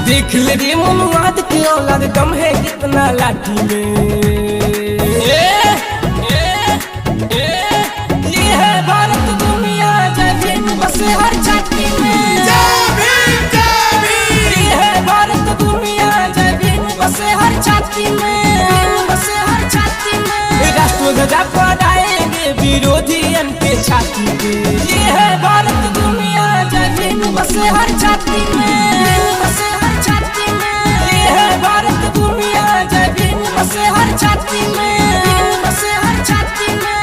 देख ले रे मनुआद के औलाद दम है कितना लाठी में। ये है भारत दुनिया जय भीम बसे हर छाती में। ये है भारत दुनिया जय भीम बसे हर छाती में। बसे हर छाती में राष्ट्रध्वजा फहराएंगे विरोधियन के छाती पे। ये है भारत दुनिया जय भीम बसे हर छाती में। बसे हर छाती में ये है भारत दुनिया जय भीम बसे हर छाती में। बसे हर छाती में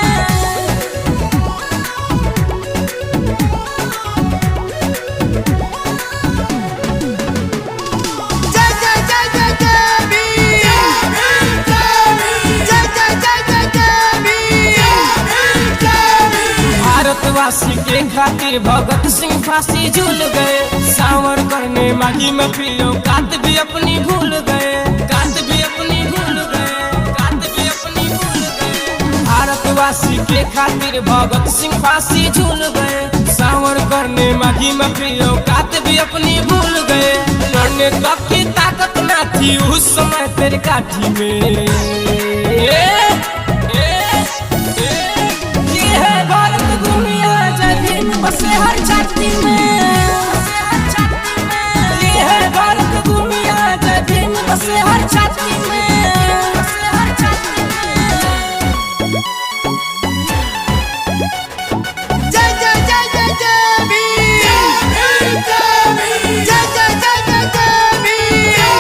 जय जय जय जय जय भीम। जय जय जय जय जय भीम। भारतवासी के खातिर भगत सिंह फांसी झूल गए। सावरकर ने मांगी में पियो कात भी अपनी भूल गए। कात भी अपनी भूल गए। कात भी अपनी भूल गए। भारतवासी के खातिर भगत सिंह फांसी झूल गए। सावरकर ने मांगी में पियो कात भी अपनी भूल गए। लड़ने तक की ताकत ना थी उस समय तेरे काठी में। ये है भारत दुनिया जय भीम बसे हर छाती में। बसे हर छाती में ये है भारत दुनिया जय भीम बसे हर छाती में। बसे हर छाती में जय जय जय जय जय भीम। जय जय जय जय जय भीम।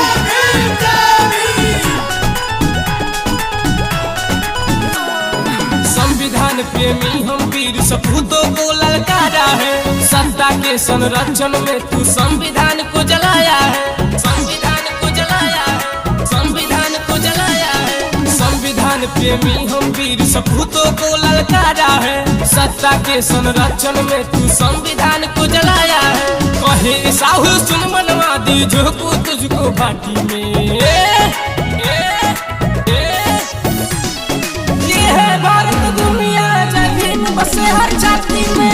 संविधान प्रेमी हम वीर सपूतों को ललकारा है। सत्ता के संरक्षण में तू संविधान को जलाया है। संविधान को जलाया है। संविधान को जलाया है। संविधान प्रेमी हम वीर सपूतों को ललकारा है। सत्ता के संरक्षण में तू संविधान को जलाया है। कहे साहू सुन मनवादी झोंकू तुझको भाटी में। ये है भारत दुनिया जय भीम बसे हर छाती में।